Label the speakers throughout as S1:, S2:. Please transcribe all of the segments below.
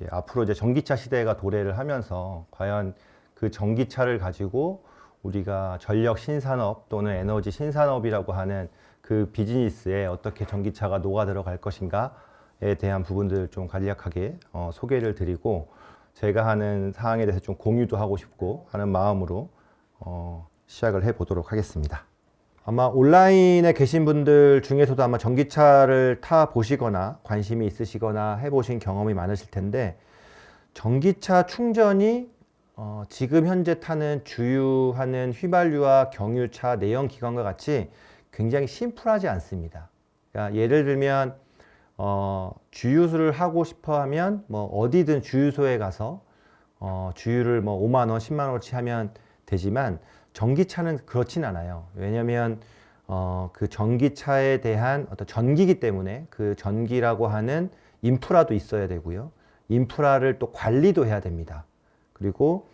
S1: 이제 앞으로 이제 전기차 시대가 도래를 하면서 과연 그 전기차를 가지고 우리가 전력 신산업 또는 에너지 신산업이라고 하는 그 비즈니스에 어떻게 전기차가 녹아 들어갈 것인가에 대한 부분들을 좀 간략하게 소개를 드리고 제가 하는 사항에 대해서 좀 공유도 하고 싶고 하는 마음으로 시작을 해 보도록 하겠습니다. 아마 온라인에 계신 분들 중에서도 아마 전기차를 타 보시거나 관심이 있으시거나 해보신 경험이 많으실 텐데, 전기차 충전이 지금 현재 타는 주유하는 휘발유와 경유차 내연기관과 같이 굉장히 심플하지 않습니다. 그러니까 예를 들면 주유를 하고 싶어 하면 뭐 어디든 주유소에 가서 주유를 뭐 5만 원, 10만 원어치 하면 되지만 전기차는 그렇진 않아요. 왜냐하면 그 전기차에 대한 어떤 전기기 때문에 그 전기라고 하는 인프라도 있어야 되고요. 인프라를 또 관리도 해야 됩니다. 그리고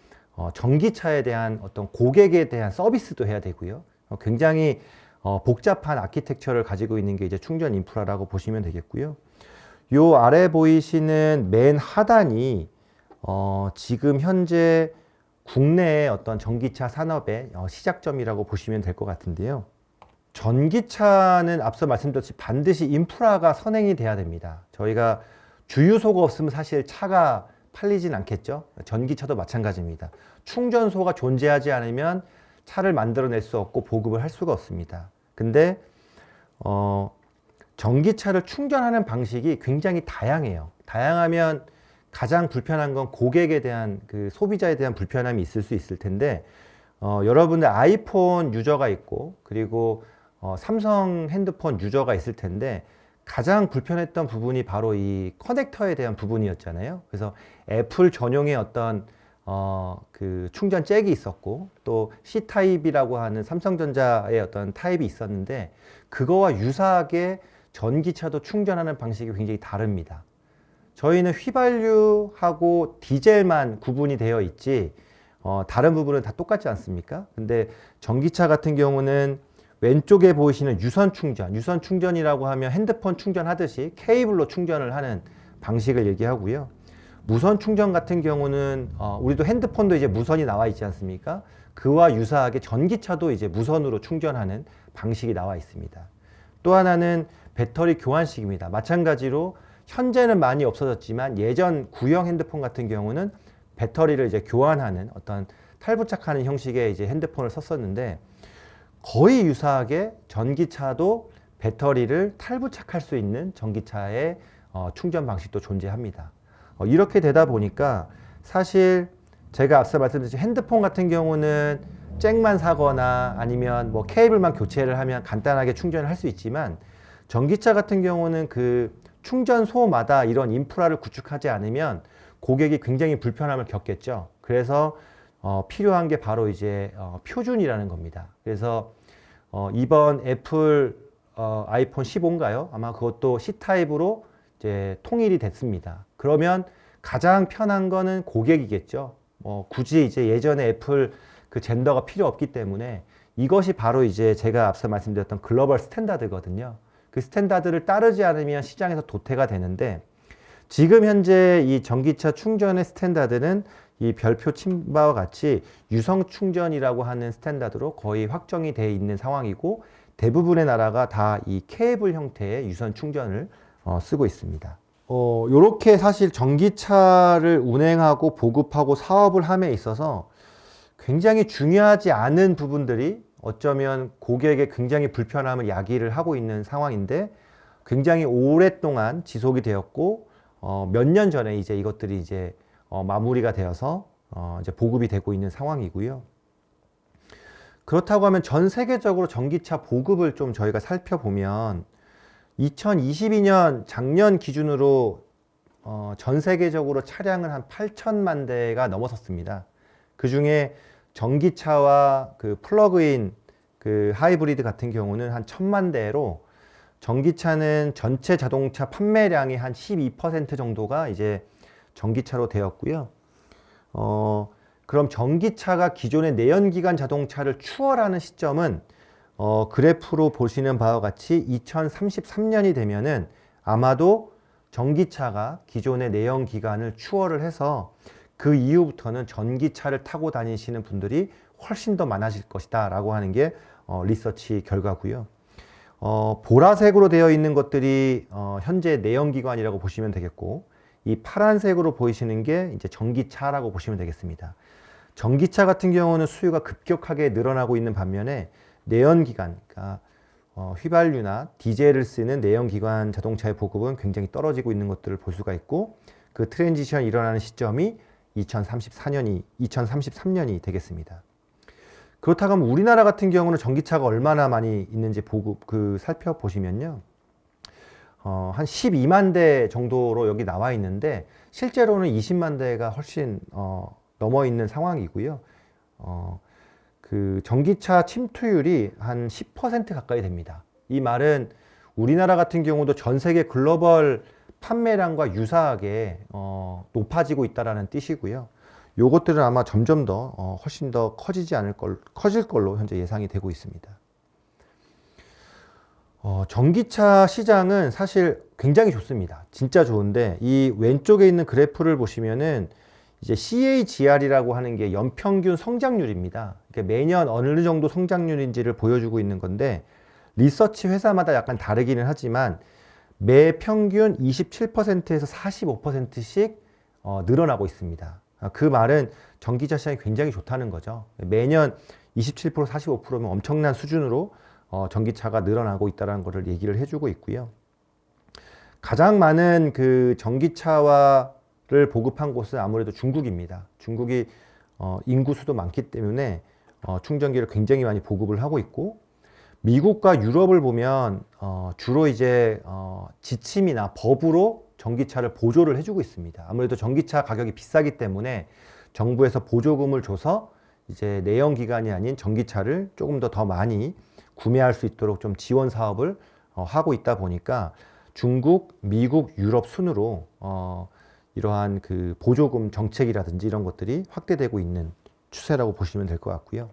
S1: 전기차에 대한 어떤 고객에 대한 서비스도 해야 되고요. 굉장히 복잡한 아키텍처를 가지고 있는 게 이제 충전 인프라라고 보시면 되겠고요. 요 아래 보이시는 맨 하단이 지금 현재 국내의 어떤 전기차 산업의 시작점이라고 보시면 될 것 같은데요. 전기차는 앞서 말씀드렸듯이 반드시 인프라가 선행이 돼야 됩니다. 저희가 주유소가 없으면 사실 차가 팔리진 않겠죠. 전기차도 마찬가지입니다. 충전소가 존재하지 않으면 차를 만들어낼 수 없고 보급을 할 수가 없습니다. 근데 전기차를 충전하는 방식이 굉장히 다양해요. 다양하면 가장 불편한 건 고객에 대한 그 소비자에 대한 불편함이 있을 수 있을 텐데, 여러분들 아이폰 유저가 있고 그리고 삼성 핸드폰 유저가 있을 텐데, 가장 불편했던 부분이 바로 이 커넥터에 대한 부분이었잖아요. 그래서 애플 전용의 어떤 그 충전 잭이 있었고 또 C타입이라고 하는 삼성전자의 어떤 타입이 있었는데, 그거와 유사하게 전기차도 충전하는 방식이 굉장히 다릅니다. 저희는 휘발유하고 디젤만 구분이 되어 있지 다른 부분은 다 똑같지 않습니까? 근데 전기차 같은 경우는 왼쪽에 보이시는 유선 충전이라고 하면 핸드폰 충전하듯이 케이블로 충전을 하는 방식을 얘기하고요. 무선 충전 같은 경우는 우리도 핸드폰도 이제 무선이 나와 있지 않습니까? 그와 유사하게 전기차도 이제 무선으로 충전하는 방식이 나와 있습니다. 또 하나는 배터리 교환식입니다. 마찬가지로 현재는 많이 없어졌지만 예전 구형 핸드폰 같은 경우는 배터리를 이제 교환하는 어떤 탈부착하는 형식의 이제 핸드폰을 썼었는데, 거의 유사하게 전기차도 배터리를 탈부착할 수 있는 전기차의 충전 방식도 존재합니다. 이렇게 되다 보니까 사실 제가 앞서 말씀드린 핸드폰 같은 경우는 잭만 사거나 아니면 뭐 케이블만 교체를 하면 간단하게 충전을 할 수 있지만, 전기차 같은 경우는 그 충전소마다 이런 인프라를 구축하지 않으면 고객이 굉장히 불편함을 겪겠죠. 그래서 필요한 게 바로 이제 표준이라는 겁니다. 그래서 이번 애플 아이폰 15인가요? 아마 그것도 C타입으로 이제 통일이 됐습니다. 그러면 가장 편한 거는 고객이겠죠. 굳이 이제 예전에 애플 그 젠더가 필요 없기 때문에 이것이 바로 이제 제가 앞서 말씀드렸던 글로벌 스탠다드거든요. 그 스탠다드를 따르지 않으면 시장에서 도태가 되는데, 지금 현재 이 전기차 충전의 스탠다드는 이 별표 친 바와 같이 유성 충전이라고 하는 스탠다드로 거의 확정이 되어 있는 상황이고, 대부분의 나라가 다 이 케이블 형태의 유선 충전을 쓰고 있습니다. 요렇게 사실 전기차를 운행하고 보급하고 사업을 함에 있어서 굉장히 중요하지 않은 부분들이 어쩌면 고객에게 굉장히 불편함을 야기를 하고 있는 상황인데, 굉장히 오랫동안 지속이 되었고 몇 년 전에 이제 이것들이 이제 마무리가 되어서 이제 보급이 되고 있는 상황이고요. 그렇다고 하면 전 세계적으로 전기차 보급을 좀 저희가 살펴보면 2022년 작년 기준으로 전 세계적으로 차량은 한 8천만 대가 넘어섰습니다. 그 중에 전기차와 그 플러그인 그 하이브리드 같은 경우는 한 1,000만 대로, 전기차는 전체 자동차 판매량의 한 12% 정도가 이제 전기차로 되었고요. 그럼 전기차가 기존의 내연기관 자동차를 추월하는 시점은 그래프로 보시는 바와 같이 2033년이 되면은 아마도 전기차가 기존의 내연기관을 추월을 해서 그 이후부터는 전기차를 타고 다니시는 분들이 훨씬 더 많아질 것이다 라고 하는 게 리서치 결과고요. 보라색으로 되어 있는 것들이 현재 내연기관이라고 보시면 되겠고, 이 파란색으로 보이시는 게 이제 전기차라고 보시면 되겠습니다. 전기차 같은 경우는 수요가 급격하게 늘어나고 있는 반면에 내연기관, 그러니까 휘발유나 디젤을 쓰는 내연기관 자동차의 보급은 굉장히 떨어지고 있는 것들을 볼 수가 있고, 그 트랜지션이 일어나는 시점이 2033년이 되겠습니다. 그렇다고 하면 우리나라 같은 경우는 전기차가 얼마나 많이 있는지 살펴보시면요. 한 12만 대 정도로 여기 나와 있는데, 실제로는 20만 대가 훨씬 넘어 있는 상황이고요. 그 전기차 침투율이 한 10% 가까이 됩니다. 이 말은 우리나라 같은 경우도 전 세계 글로벌 판매량과 유사하게 높아지고 있다라는 뜻이고요. 요것들은 아마 점점 더 훨씬 더 커질 걸로 현재 예상이 되고 있습니다. 전기차 시장은 사실 굉장히 좋습니다. 진짜 좋은데, 이 왼쪽에 있는 그래프를 보시면은 이제 CAGR이라고 하는 게 연평균 성장률입니다. 그러니까 매년 어느 정도 성장률인지를 보여주고 있는 건데, 리서치 회사마다 약간 다르기는 하지만 매 평균 27%에서 45%씩 늘어나고 있습니다. 그 말은 전기차 시장이 굉장히 좋다는 거죠. 매년 27%, 45%면 엄청난 수준으로 전기차가 늘어나고 있다는 것을 얘기를 해주고 있고요. 가장 많은 그 전기차를 보급한 곳은 아무래도 중국입니다. 중국이 인구 수도 많기 때문에 충전기를 굉장히 많이 보급을 하고 있고, 미국과 유럽을 보면 주로 이제 지침이나 법으로 전기차를 보조를 해주고 있습니다. 아무래도 전기차 가격이 비싸기 때문에 정부에서 보조금을 줘서 이제 내연기관이 아닌 전기차를 조금 더 많이 구매할 수 있도록 좀 지원 사업을 하고 있다 보니까 중국, 미국, 유럽 순으로 이러한 그 보조금 정책이라든지 이런 것들이 확대되고 있는 추세라고 보시면 될 것 같고요.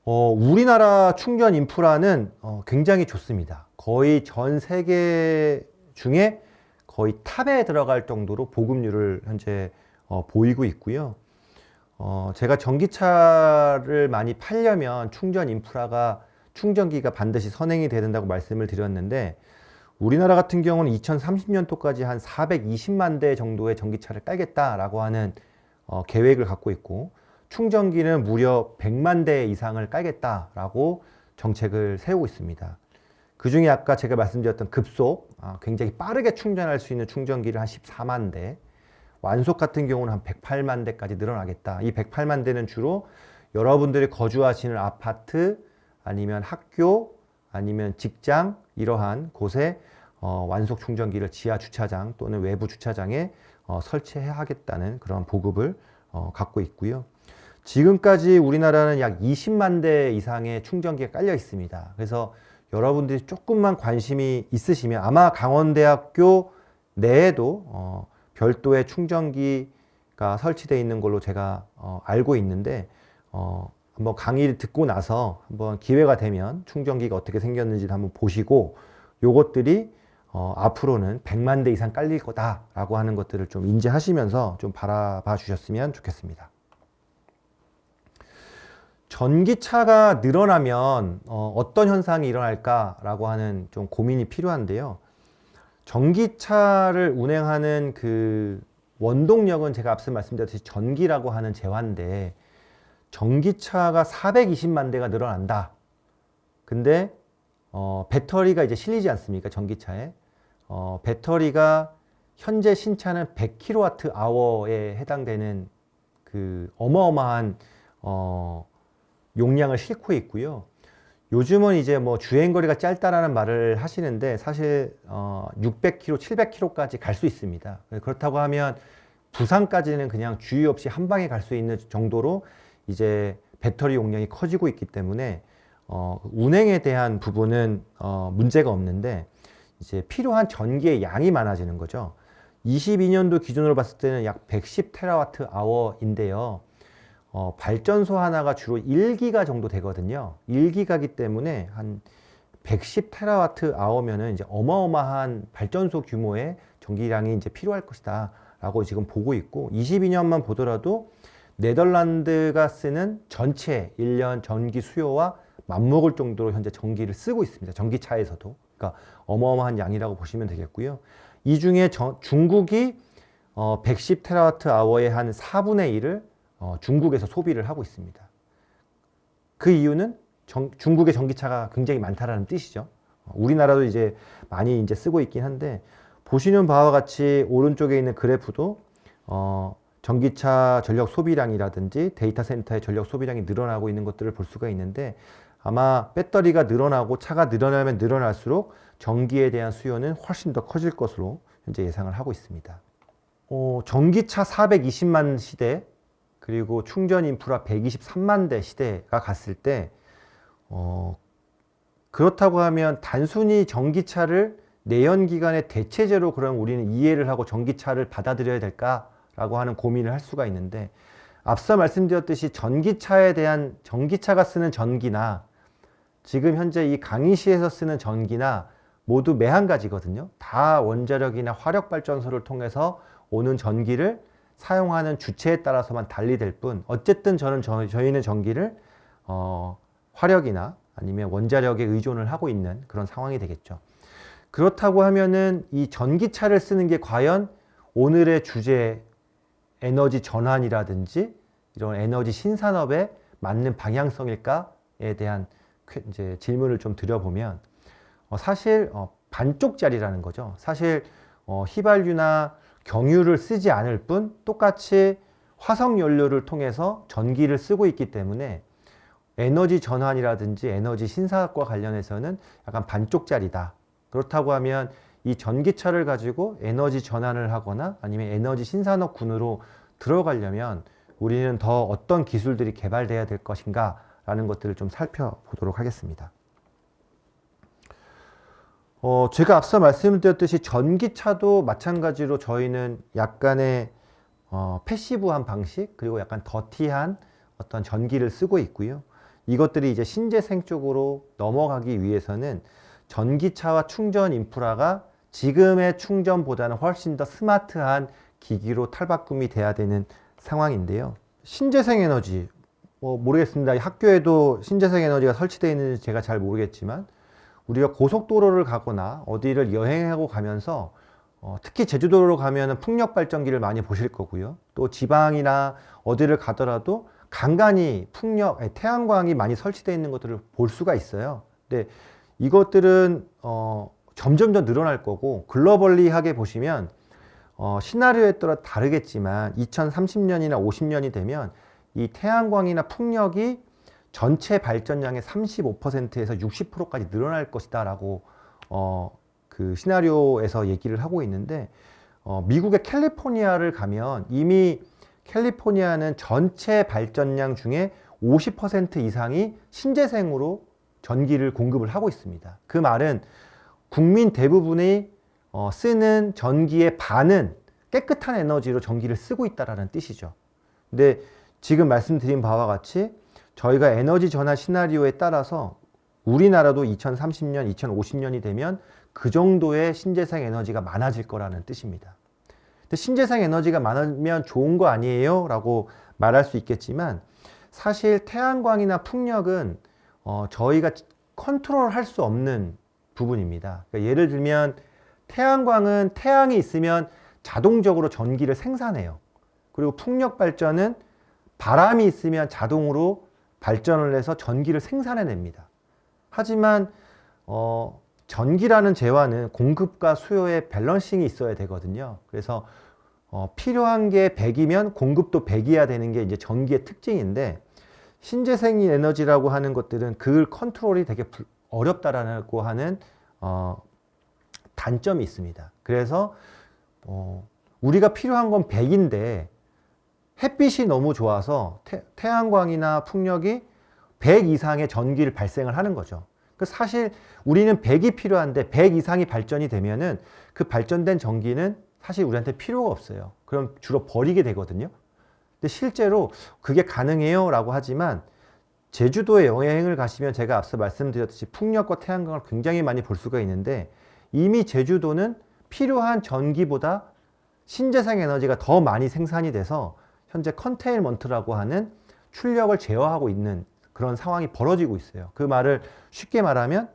S1: 우리나라 충전 인프라는 굉장히 좋습니다. 거의 전 세계 중에 거의 탑에 들어갈 정도로 보급률을 현재 보이고 있고요. 제가 전기차를 많이 팔려면 충전기가 반드시 선행이 돼야 된다고 말씀을 드렸는데, 우리나라 같은 경우는 2030년도까지 한 420만 대 정도의 전기차를 깔겠다라고 하는 계획을 갖고 있고, 충전기는 무려 100만 대 이상을 깔겠다라고 정책을 세우고 있습니다. 그 중에 아까 제가 말씀드렸던 급속, 굉장히 빠르게 충전할 수 있는 충전기를 한 14만 대, 완속 같은 경우는 한 108만 대까지 늘어나겠다. 이 108만 대는 주로 여러분들이 거주하시는 아파트, 아니면 학교, 아니면 직장, 이러한 곳에 완속 충전기를 지하 주차장 또는 외부 주차장에 설치해야 하겠다는 그런 보급을 갖고 있고요. 지금까지 우리나라는 약 20만 대 이상의 충전기가 깔려 있습니다. 그래서 여러분들이 조금만 관심이 있으시면 아마 강원대학교 내에도 별도의 충전기가 설치되어 있는 걸로 제가 알고 있는데, 한번 강의를 듣고 나서 한번 기회가 되면 충전기가 어떻게 생겼는지를 한번 보시고, 요것들이 앞으로는 100만 대 이상 깔릴 거다라고 하는 것들을 좀 인지하시면서 좀 바라봐 주셨으면 좋겠습니다. 전기차가 늘어나면 어떤 현상이 일어날까라고 하는 좀 고민이 필요한데요. 전기차를 운행하는 그 원동력은 제가 앞서 말씀드렸듯이 전기라고 하는 재화인데, 전기차가 420만 대가 늘어난다. 근데 배터리가 이제 실리지 않습니까? 전기차에. 배터리가 현재 신차는 100kWh에 해당되는 그 어마어마한 용량을 싣고 있고요. 요즘은 이제 뭐 주행거리가 짧다라는 말을 하시는데, 사실 600km, 700km까지 갈 수 있습니다. 그렇다고 하면 부산까지는 그냥 주의 없이 한 방에 갈 수 있는 정도로 이제 배터리 용량이 커지고 있기 때문에 운행에 대한 부분은 문제가 없는데, 이제 필요한 전기의 양이 많아지는 거죠. 22년도 기준으로 봤을 때는 약 110TWh인데요. 발전소 하나가 주로 1기가 정도 되거든요. 1기가기 때문에 한 110테라와트 아워면은 이제 어마어마한 발전소 규모의 전기량이 이제 필요할 것이다라고 지금 보고 있고, 22년만 보더라도 네덜란드가 쓰는 전체 1년 전기 수요와 맞먹을 정도로 현재 전기를 쓰고 있습니다. 전기차에서도. 그러니까 어마어마한 양이라고 보시면 되겠고요. 이 중에 중국이 110테라와트 아워의 한 4분의 1을 중국에서 소비를 하고 있습니다. 그 이유는 중국의 전기차가 굉장히 많다라는 뜻이죠. 우리나라도 이제 많이 이제 쓰고 있긴 한데, 보시는 바와 같이 오른쪽에 있는 그래프도 전기차 전력 소비량이라든지 데이터 센터의 전력 소비량이 늘어나고 있는 것들을 볼 수가 있는데, 아마 배터리가 늘어나고 차가 늘어나면 늘어날수록 전기에 대한 수요는 훨씬 더 커질 것으로 현재 예상을 하고 있습니다. 전기차 420만 시대, 그리고 충전 인프라 123만 대 시대가 갔을 때 그렇다고 하면 단순히 전기차를 내연기관의 대체제로 그럼 우리는 이해를 하고 전기차를 받아들여야 될까라고 하는 고민을 할 수가 있는데, 앞서 말씀드렸듯이 전기차가 쓰는 전기나 지금 현재 이 강의시에서 쓰는 전기나 모두 매한가지거든요. 다 원자력이나 화력발전소를 통해서 오는 전기를 사용하는 주체에 따라서만 달리 될 뿐, 어쨌든 저희는 전기를 화력이나 아니면 원자력에 의존을 하고 있는 그런 상황이 되겠죠. 그렇다고 하면은 이 전기차를 쓰는 게 과연 오늘의 주제 에너지 전환이라든지 이런 에너지 신산업에 맞는 방향성일까에 대한 이제 질문을 좀 드려보면, 사실 반쪽짜리라는 거죠. 사실 휘발유나 경유를 쓰지 않을 뿐 똑같이 화석 연료를 통해서 전기를 쓰고 있기 때문에 에너지 전환이라든지 에너지 신사업과 관련해서는 약간 반쪽짜리다. 그렇다고 하면 이 전기차를 가지고 에너지 전환을 하거나 아니면 에너지 신산업군으로 들어가려면 우리는 더 어떤 기술들이 개발돼야 될 것인가 라는 것들을 좀 살펴보도록 하겠습니다. 제가 앞서 말씀드렸듯이 전기차도 마찬가지로 저희는 약간의 패시브한 방식, 그리고 약간 더티한 어떤 전기를 쓰고 있고요. 이것들이 이제 신재생 쪽으로 넘어가기 위해서는 전기차와 충전 인프라가 지금의 충전보다는 훨씬 더 스마트한 기기로 탈바꿈이 돼야 되는 상황인데요. 신재생 에너지, 모르겠습니다. 학교에도 신재생 에너지가 설치되어 있는지 제가 잘 모르겠지만, 우리가 고속도로를 가거나 어디를 여행하고 가면서 특히 제주도로 가면 풍력 발전기를 많이 보실 거고요. 또 지방이나 어디를 가더라도 간간히 태양광이 많이 설치되어 있는 것들을 볼 수가 있어요. 근데 이것들은 점점 더 늘어날 거고, 글로벌리하게 보시면 시나리오에 따라 다르겠지만 2030년이나 50년이 되면 이 태양광이나 풍력이 전체 발전량의 35%에서 60%까지 늘어날 것이다 라고 그 시나리오에서 얘기를 하고 있는데, 미국의 캘리포니아를 가면 이미 캘리포니아는 전체 발전량 중에 50% 이상이 신재생으로 전기를 공급을 하고 있습니다. 그 말은 국민 대부분이 쓰는 전기의 반은 깨끗한 에너지로 전기를 쓰고 있다는 뜻이죠. 근데 지금 말씀드린 바와 같이 저희가 에너지 전환 시나리오에 따라서 우리나라도 2030년, 2050년이 되면 그 정도의 신재생 에너지가 많아질 거라는 뜻입니다. 근데 신재생 에너지가 많으면 좋은 거 아니에요? 라고 말할 수 있겠지만, 사실 태양광이나 풍력은 저희가 컨트롤할 수 없는 부분입니다. 그러니까 예를 들면 태양광은 태양이 있으면 자동적으로 전기를 생산해요. 그리고 풍력 발전은 바람이 있으면 자동으로 발전을 해서 전기를 생산해냅니다. 하지만 전기라는 재화는 공급과 수요의 밸런싱이 있어야 되거든요. 그래서 필요한 게 100이면 공급도 100이어야 되는 게 이제 전기의 특징인데, 신재생 에너지라고 하는 것들은 그 컨트롤이 되게 어렵다라고 하는 단점이 있습니다. 그래서 우리가 필요한 건 100인데 햇빛이 너무 좋아서 태양광이나 풍력이 100 이상의 전기를 발생을 하는 거죠. 사실 우리는 100이 필요한데 100 이상이 발전이 되면은 그 발전된 전기는 사실 우리한테 필요가 없어요. 그럼 주로 버리게 되거든요. 근데 실제로 그게 가능해요 라고 하지만 제주도에 여행을 가시면 제가 앞서 말씀드렸듯이 풍력과 태양광을 굉장히 많이 볼 수가 있는데, 이미 제주도는 필요한 전기보다 신재생 에너지가 더 많이 생산이 돼서 현재 컨테인먼트라고 하는 출력을 제어하고 있는 그런 상황이 벌어지고 있어요. 그 말을 쉽게 말하면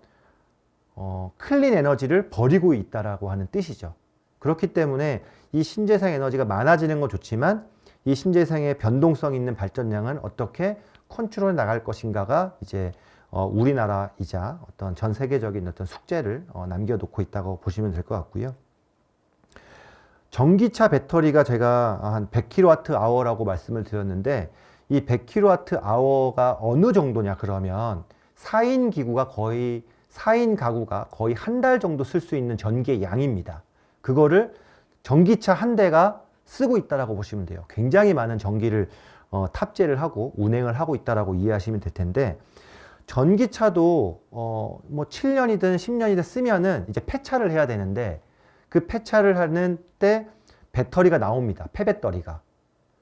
S1: 클린 에너지를 버리고 있다라고 하는 뜻이죠. 그렇기 때문에 이 신재생 에너지가 많아지는 건 좋지만 이 신재생의 변동성 있는 발전량은 어떻게 컨트롤해 나갈 것인가가 이제 우리나라이자 어떤 전 세계적인 어떤 숙제를 남겨놓고 있다고 보시면 될 것 같고요. 전기차 배터리가 제가 한 100kWh라고 말씀을 드렸는데, 이 100kWh가 어느 정도냐 그러면 4인 가구가 거의 한 달 정도 쓸 수 있는 전기의 양입니다. 그거를 전기차 한 대가 쓰고 있다라고 보시면 돼요. 굉장히 많은 전기를 탑재를 하고 운행을 하고 있다라고 이해하시면 될 텐데, 전기차도 뭐 7년이든 10년이든 쓰면은 이제 폐차를 해야 되는데, 그 폐차를 하는 때 배터리가 나옵니다. 폐배터리가.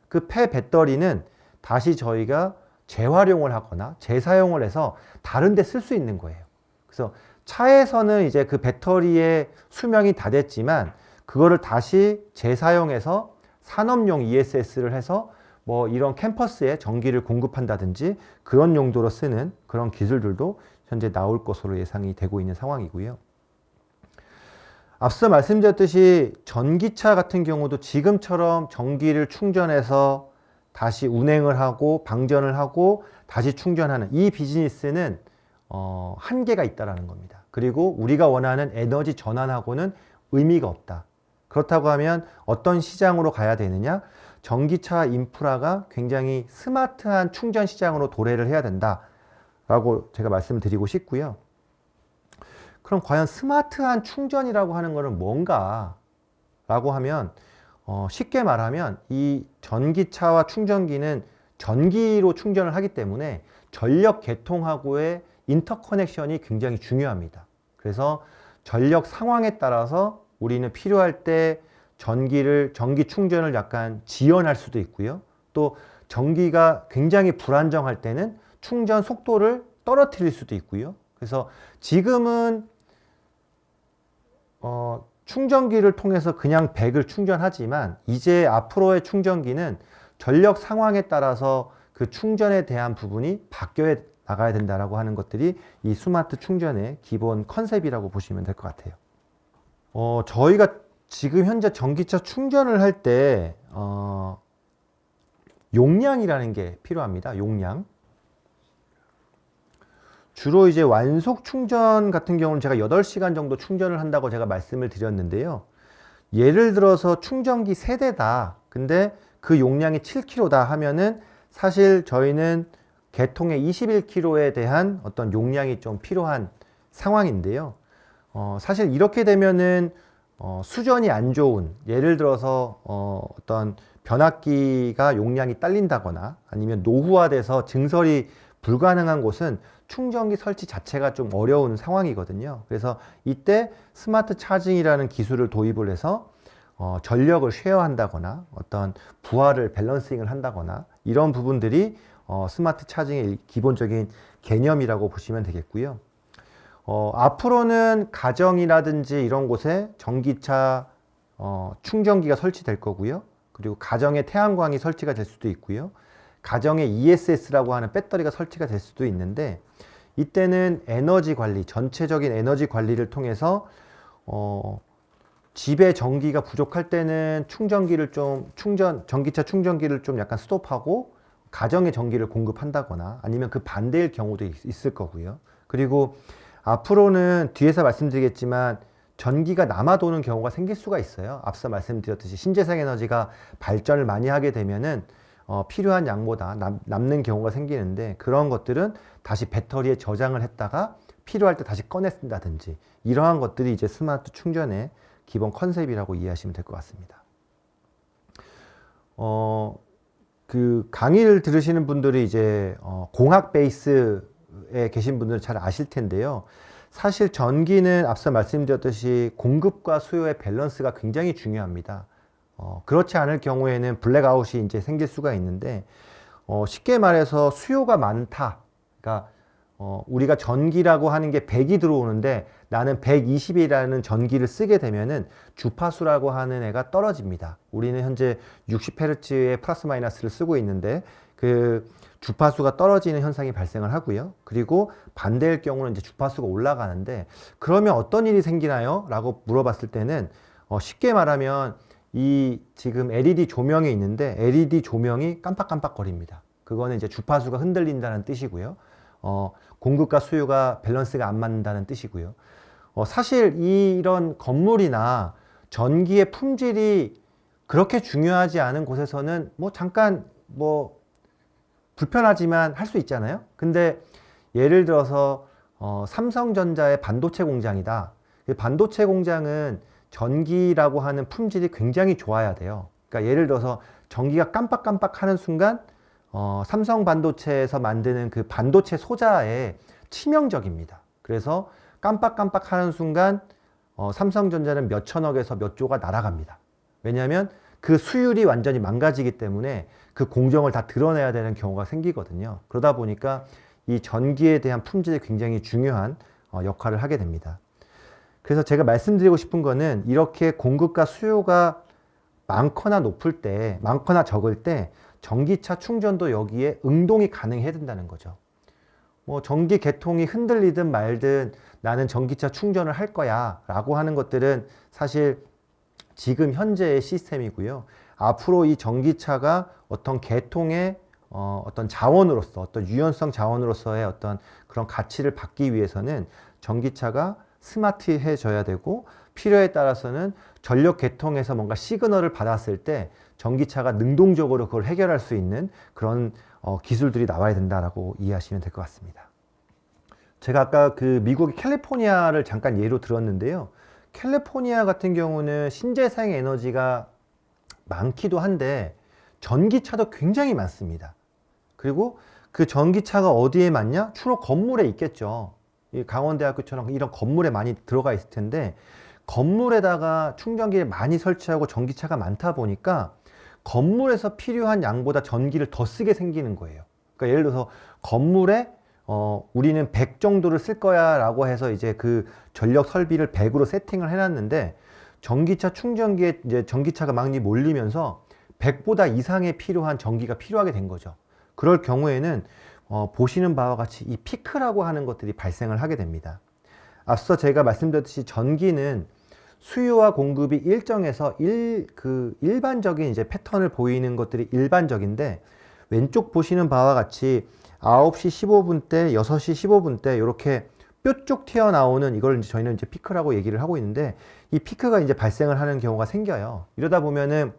S1: 그 폐배터리는 다시 저희가 재활용을 하거나 재사용을 해서 다른 데 쓸 수 있는 거예요. 그래서 차에서는 이제 그 배터리의 수명이 다 됐지만 그거를 다시 재사용해서 산업용 ESS를 해서 뭐 이런 캠퍼스에 전기를 공급한다든지 그런 용도로 쓰는 그런 기술들도 현재 나올 것으로 예상이 되고 있는 상황이고요. 앞서 말씀드렸듯이 전기차 같은 경우도 지금처럼 전기를 충전해서 다시 운행을 하고 방전을 하고 다시 충전하는 이 비즈니스는 한계가 있다라는 겁니다. 그리고 우리가 원하는 에너지 전환하고는 의미가 없다. 그렇다고 하면 어떤 시장으로 가야 되느냐? 전기차 인프라가 굉장히 스마트한 충전 시장으로 도래를 해야 된다라고 제가 말씀드리고 싶고요. 그럼 과연 스마트한 충전이라고 하는 것은 뭔가? 라고 하면 쉽게 말하면 이 전기차와 충전기는 전기로 충전을 하기 때문에 전력 계통하고의 인터커넥션이 굉장히 중요합니다. 그래서 전력 상황에 따라서 우리는 필요할 때 전기 충전을 약간 지연할 수도 있고요. 또 전기가 굉장히 불안정할 때는 충전 속도를 떨어뜨릴 수도 있고요. 그래서 지금은 충전기를 통해서 그냥 100을 충전하지만 이제 앞으로의 충전기는 전력 상황에 따라서 그 충전에 대한 부분이 바뀌어 나가야 된다라고 하는 것들이 이 스마트 충전의 기본 컨셉이라고 보시면 될 것 같아요. 저희가 지금 현재 전기차 충전을 할 때 용량이라는 게 필요합니다. 용량. 주로 이제 완속 충전 같은 경우는 제가 8시간 정도 충전을 한다고 제가 말씀을 드렸는데요. 예를 들어서 충전기 3대다. 근데 그 용량이 7kg다 하면은 사실 저희는 개통의 21kg에 대한 어떤 용량이 좀 필요한 상황인데요. 사실 이렇게 되면은 수전이 안 좋은, 예를 들어서 어떤 변압기가 용량이 딸린다거나 아니면 노후화돼서 증설이 불가능한 곳은 충전기 설치 자체가 좀 어려운 상황이거든요. 그래서 이때 스마트 차징이라는 기술을 도입을 해서 전력을 쉐어한다거나 어떤 부하를 밸런싱을 한다거나 이런 부분들이 스마트 차징의 기본적인 개념이라고 보시면 되겠고요. 앞으로는 가정이라든지 이런 곳에 전기차 충전기가 설치될 거고요. 그리고 가정에 태양광이 설치가 될 수도 있고요. 가정에 ESS라고 하는 배터리가 설치가 될 수도 있는데, 이때는 에너지 관리, 전체적인 에너지 관리를 통해서 집에 전기가 부족할 때는 전기차 충전기를 좀 약간 스톱하고 가정에 전기를 공급한다거나 아니면 그 반대일 경우도 있을 거고요. 그리고 앞으로는 뒤에서 말씀드리겠지만 전기가 남아 도는 경우가 생길 수가 있어요. 앞서 말씀드렸듯이 신재생 에너지가 발전을 많이 하게 되면은 필요한 양보다 남는 경우가 생기는데, 그런 것들은 다시 배터리에 저장을 했다가 필요할 때 다시 꺼내 쓴다든지 이러한 것들이 이제 스마트 충전의 기본 컨셉이라고 이해하시면 될 것 같습니다. 그 강의를 들으시는 분들이 이제 공학 베이스에 계신 분들은 잘 아실 텐데요. 사실 전기는 앞서 말씀드렸듯이 공급과 수요의 밸런스가 굉장히 중요합니다. 그렇지 않을 경우에는 블랙아웃이 이제 생길 수가 있는데, 쉽게 말해서 수요가 많다. 그러니까 우리가 전기라고 하는 게 100이 들어오는데 나는 120이라는 전기를 쓰게 되면은 주파수라고 하는 애가 떨어집니다. 우리는 현재 60Hz의 플러스 마이너스를 쓰고 있는데 그 주파수가 떨어지는 현상이 발생을 하고요. 그리고 반대일 경우는 이제 주파수가 올라가는데 그러면 어떤 일이 생기나요? 라고 물어봤을 때는 쉽게 말하면 이 지금 LED 조명이 있는데 LED 조명이 깜빡깜빡거립니다. 그거는 이제 주파수가 흔들린다는 뜻이고요. 공급과 수요가 밸런스가 안 맞는다는 뜻이고요. 사실 이런 건물이나 전기의 품질이 그렇게 중요하지 않은 곳에서는 뭐 잠깐 뭐 불편하지만 할 수 있잖아요. 근데 예를 들어서 삼성전자의 반도체 공장이다. 반도체 공장은 전기라고 하는 품질이 굉장히 좋아야 돼요. 그러니까 예를 들어서 전기가 깜빡깜빡 하는 순간 삼성 반도체에서 만드는 그 반도체 소자에 치명적입니다. 그래서 깜빡깜빡 하는 순간 삼성전자는 몇 천억에서 몇 조가 날아갑니다. 왜냐하면 그 수율이 완전히 망가지기 때문에 그 공정을 다 드러내야 되는 경우가 생기거든요. 그러다 보니까 이 전기에 대한 품질이 굉장히 중요한 역할을 하게 됩니다. 그래서 제가 말씀드리고 싶은 거는 이렇게 공급과 수요가 많거나 높을 때, 많거나 적을 때 전기차 충전도 여기에 응동이 가능해야 된다는 거죠. 뭐 전기 계통이 흔들리든 말든 나는 전기차 충전을 할 거야 라고 하는 것들은 사실 지금 현재의 시스템이고요. 앞으로 이 전기차가 어떤 계통의 어떤 자원으로서, 어떤 유연성 자원으로서의 어떤 그런 가치를 받기 위해서는 전기차가 스마트해져야 되고 필요에 따라서는 전력 계통에서 뭔가 시그널을 받았을 때 전기차가 능동적으로 그걸 해결할 수 있는 그런 기술들이 나와야 된다라고 이해하시면 될 것 같습니다. 제가 아까 그 미국의 캘리포니아를 잠깐 예로 들었는데요. 캘리포니아 같은 경우는 신재생 에너지가 많기도 한데 전기차도 굉장히 많습니다. 그리고 그 전기차가 어디에 많냐? 주로 건물에 있겠죠. 이 강원대학교처럼 이런 건물에 많이 들어가 있을 텐데 건물에다가 충전기를 많이 설치하고 전기차가 많다 보니까 건물에서 필요한 양보다 전기를 더 쓰게 생기는 거예요. 그러니까 예를 들어서 건물에 우리는 100 정도를 쓸 거야 라고 해서 이제 그 전력 설비를 100으로 세팅을 해놨는데 전기차 충전기에 이제 전기차가 많이 몰리면서 100보다 이상의 필요한 전기가 필요하게 된 거죠. 그럴 경우에는 보시는 바와 같이 이 피크라고 하는 것들이 발생을 하게 됩니다. 앞서 제가 말씀드렸듯이 전기는 수요와 공급이 일정해서 일반적인 이제 패턴을 보이는 것들이 일반적인데 왼쪽 보시는 바와 같이 9시 15분 때, 6시 15분 때 이렇게 뾰족 튀어나오는 이걸 이제 저희는 이제 피크라고 얘기를 하고 있는데 이 피크가 이제 발생을 하는 경우가 생겨요. 이러다 보면은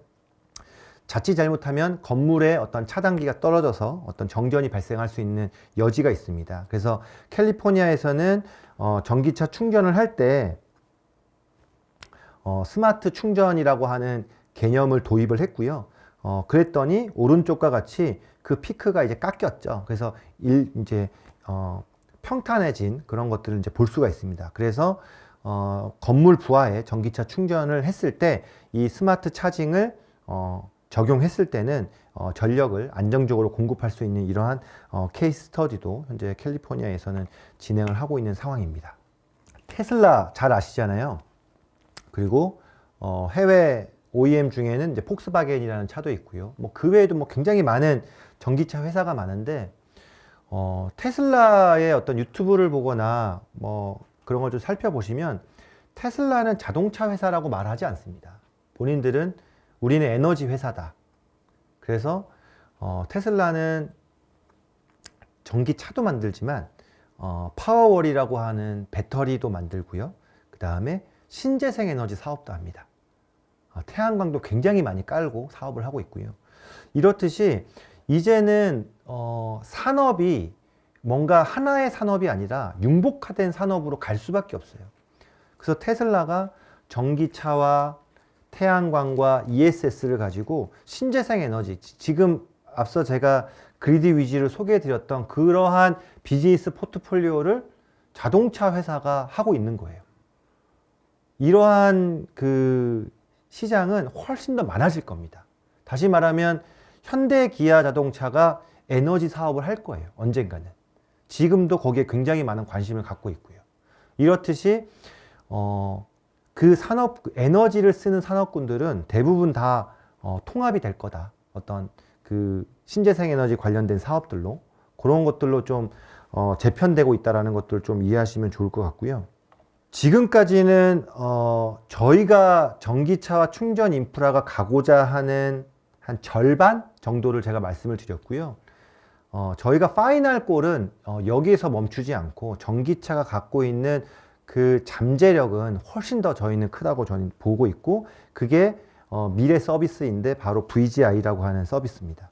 S1: 자칫 잘못하면 건물에 어떤 차단기가 떨어져서 어떤 정전이 발생할 수 있는 여지가 있습니다. 그래서 캘리포니아에서는 전기차 충전을 할 때 스마트 충전이라고 하는 개념을 도입을 했고요. 그랬더니 오른쪽과 같이 그 피크가 이제 깎였죠. 그래서 이제 평탄해진 그런 것들을 이제 볼 수가 있습니다. 그래서 건물 부하에 전기차 충전을 했을 때 이 스마트 차징을 적용했을 때는 전력을 안정적으로 공급할 수 있는 이러한 케이스 스터디도 현재 캘리포니아에서는 진행을 하고 있는 상황입니다. 테슬라 잘 아시잖아요. 그리고 해외 OEM 중에는 이제 폭스바겐이라는 차도 있고요. 뭐 그 외에도 뭐 굉장히 많은 전기차 회사가 많은데 테슬라의 어떤 유튜브를 보거나 뭐 그런 걸 좀 살펴보시면 테슬라는 자동차 회사라고 말하지 않습니다. 본인들은 우리는 에너지 회사다. 그래서 테슬라는 전기차도 만들지만 파워월이라고 하는 배터리도 만들고요. 그 다음에 신재생 에너지 사업도 합니다. 태양광도 굉장히 많이 깔고 사업을 하고 있고요. 이렇듯이 이제는 산업이 뭔가 하나의 산업이 아니라 융복화된 산업으로 갈 수밖에 없어요. 그래서 테슬라가 전기차와 태양광과 ESS를 가지고 신재생 에너지, 지금 앞서 제가 그리디 위주를 소개해 드렸던 그러한 비즈니스 포트폴리오를 자동차 회사가 하고 있는 거예요. 이러한 그 시장은 훨씬 더 많아질 겁니다. 다시 말하면 현대 기아 자동차가 에너지 사업을 할 거예요. 언젠가는. 지금도 거기에 굉장히 많은 관심을 갖고 있고요. 이렇듯이 그 산업 에너지를 쓰는 산업군들은 대부분 다 통합이 될 거다. 어떤 그 신재생 에너지 관련된 사업들로 그런 것들로 좀 재편되고 있다라는 것들을 좀 이해하시면 좋을 것 같고요. 지금까지는 저희가 전기차와 충전 인프라가 가고자 하는 한 절반 정도를 제가 말씀을 드렸고요. 저희가 파이널 골은 여기에서 멈추지 않고 전기차가 갖고 있는 그 잠재력은 훨씬 더 저희는 크다고 저는 보고 있고, 그게 미래 서비스인데 바로 VGI라고 하는 서비스입니다.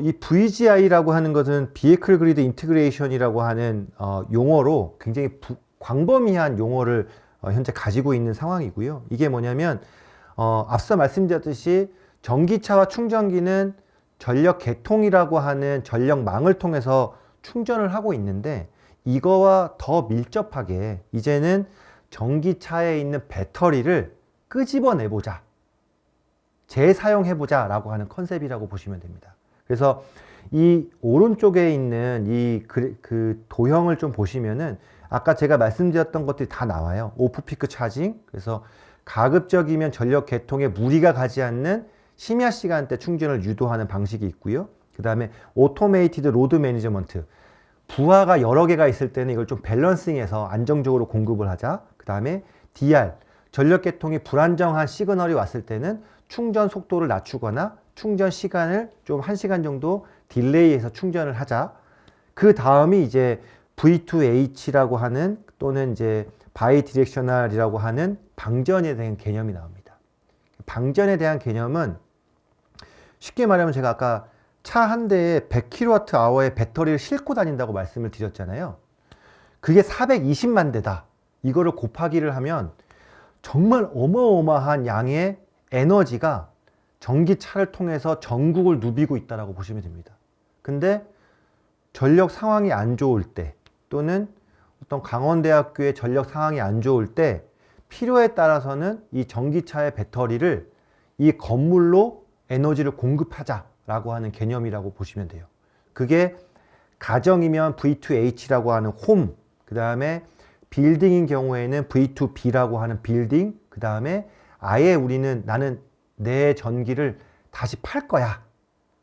S1: 이 VGI라고 하는 것은 Vehicle Grid Integration이라고 하는 용어로 굉장히 광범위한 용어를 현재 가지고 있는 상황이고요. 이게 뭐냐면 앞서 말씀드렸듯이 전기차와 충전기는 전력 계통이라고 하는 전력망을 통해서 충전을 하고 있는데, 이거와 더 밀접하게 이제는 전기차에 있는 배터리를 끄집어내보자, 재사용해보자 라고 하는 컨셉이라고 보시면 됩니다. 그래서 이 오른쪽에 있는 이 그 도형을 좀 보시면은 아까 제가 말씀드렸던 것들이 다 나와요. 오프피크 차징, 그래서 가급적이면 전력 계통에 무리가 가지 않는 심야 시간대 충전을 유도하는 방식이 있고요. 그 다음에 오토메이티드 로드 매니지먼트, 부하가 여러 개가 있을 때는 이걸 좀 밸런싱해서 안정적으로 공급을 하자. 그 다음에 DR, 전력 계통이 불안정한 시그널이 왔을 때는 충전 속도를 낮추거나 충전 시간을 좀 1시간 정도 딜레이해서 충전을 하자. 그 다음이 이제 V2H라고 하는, 또는 이제 바이 디렉셔널이라고 하는 방전에 대한 개념이 나옵니다. 방전에 대한 개념은 쉽게 말하면, 제가 아까 차 한 대에 100kWh의 배터리를 싣고 다닌다고 말씀을 드렸잖아요. 그게 420만 대다. 이거를 곱하기를 하면 정말 어마어마한 양의 에너지가 전기차를 통해서 전국을 누비고 있다고 보시면 됩니다. 근데 전력 상황이 안 좋을 때, 또는 어떤 강원대학교의 전력 상황이 안 좋을 때 필요에 따라서는 이 전기차의 배터리를 이 건물로 에너지를 공급하자라고 하는 개념이라고 보시면 돼요. 그게 가정이면 V2H라고 하는 홈, 그 다음에 빌딩인 경우에는 V2B라고 하는 빌딩, 그 다음에 아예 우리는 나는 내 전기를 다시 팔 거야,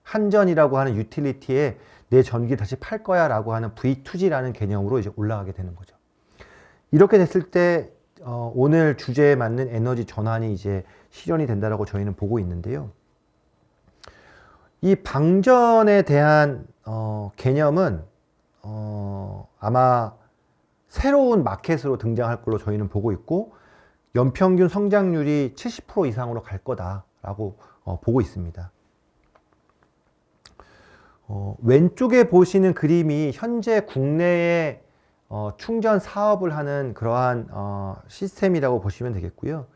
S1: 한전이라고 하는 유틸리티에 내 전기 다시 팔 거야 라고 하는 V2G라는 개념으로 이제 올라가게 되는 거죠. 이렇게 됐을 때 오늘 주제에 맞는 에너지 전환이 이제 실현이 된다라고 저희는 보고 있는데요. 이 방전에 대한 개념은 아마 새로운 마켓으로 등장할 걸로 저희는 보고 있고, 연평균 성장률이 70% 이상으로 갈 거다라고 보고 있습니다. 왼쪽에 보시는 그림이 현재 국내에 충전 사업을 하는 그러한 시스템이라고 보시면 되겠고요.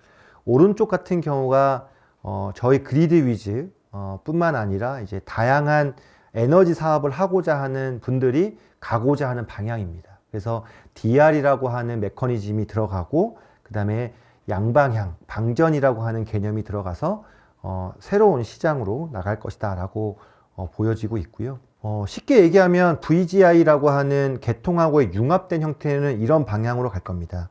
S1: 오른쪽 같은 경우가 저희 그리드 위즈 뿐만 아니라 이제 다양한 에너지 사업을 하고자 하는 분들이 가고자 하는 방향입니다. 그래서 DR이라고 하는 메커니즘이 들어가고, 그 다음에 양방향, 방전이라고 하는 개념이 들어가서 새로운 시장으로 나갈 것이다 라고 보여지고 있고요. 쉽게 얘기하면 VGI라고 하는 개통하고의 융합된 형태는 이런 방향으로 갈 겁니다.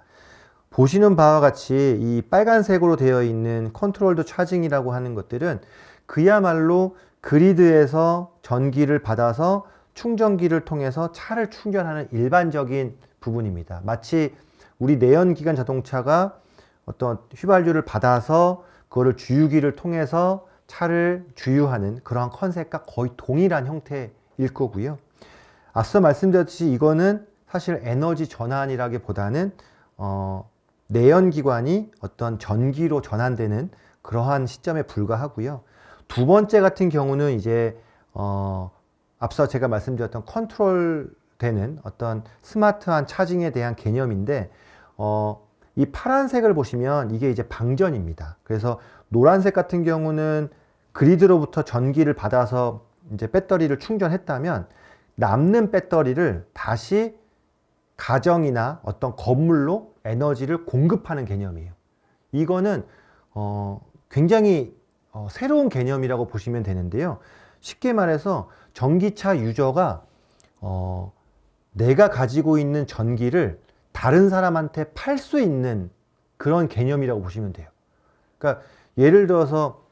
S1: 보시는 바와 같이 이 빨간색으로 되어 있는 컨트롤드 차징이라고 하는 것들은 그야말로 그리드에서 전기를 받아서 충전기를 통해서 차를 충전하는 일반적인 부분입니다. 마치 우리 내연기관 자동차가 어떤 휘발유를 받아서 그거를 주유기를 통해서 차를 주유하는 그러한 컨셉과 거의 동일한 형태일 거고요. 앞서 말씀드렸듯이 이거는 사실 에너지 전환이라기보다는 내연기관이 어떤 전기로 전환되는 그러한 시점에 불과하고요. 두 번째 같은 경우는 이제 앞서 제가 말씀드렸던 컨트롤 되는 어떤 스마트한 차징에 대한 개념인데, 이 파란색을 보시면 이게 이제 방전입니다. 그래서 노란색 같은 경우는 그리드로부터 전기를 받아서 이제 배터리를 충전했다면 남는 배터리를 다시 가정이나 어떤 건물로 에너지를 공급하는 개념이에요. 이거는 굉장히 새로운 개념이라고 보시면 되는데요. 쉽게 말해서 전기차 유저가 내가 가지고 있는 전기를 다른 사람한테 팔 수 있는 그런 개념이라고 보시면 돼요. 그러니까 예를 들어서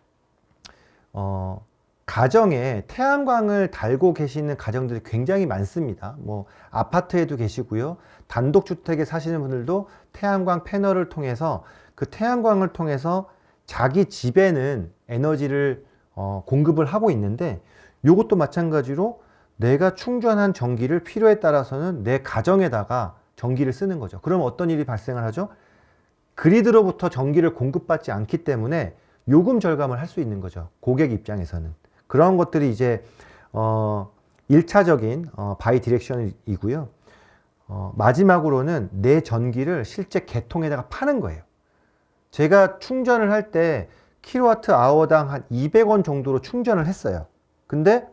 S1: 가정에 태양광을 달고 계시는 가정들이 굉장히 많습니다. 뭐 아파트에도 계시고요. 단독주택에 사시는 분들도 태양광 패널을 통해서 그 태양광을 통해서 자기 집에는 에너지를 공급을 하고 있는데, 이것도 마찬가지로 내가 충전한 전기를 필요에 따라서는 내 가정에다가 전기를 쓰는 거죠. 그럼 어떤 일이 발생을 하죠? 그리드로부터 전기를 공급받지 않기 때문에 요금 절감을 할 수 있는 거죠. 고객 입장에서는. 그런 것들이 이제 1차적인 바이 디렉션이고요. 마지막으로는 내 전기를 실제 개통에다가 파는 거예요. 제가 충전을 할 때 킬로와트 아워당 한 200원 정도로 충전을 했어요. 근데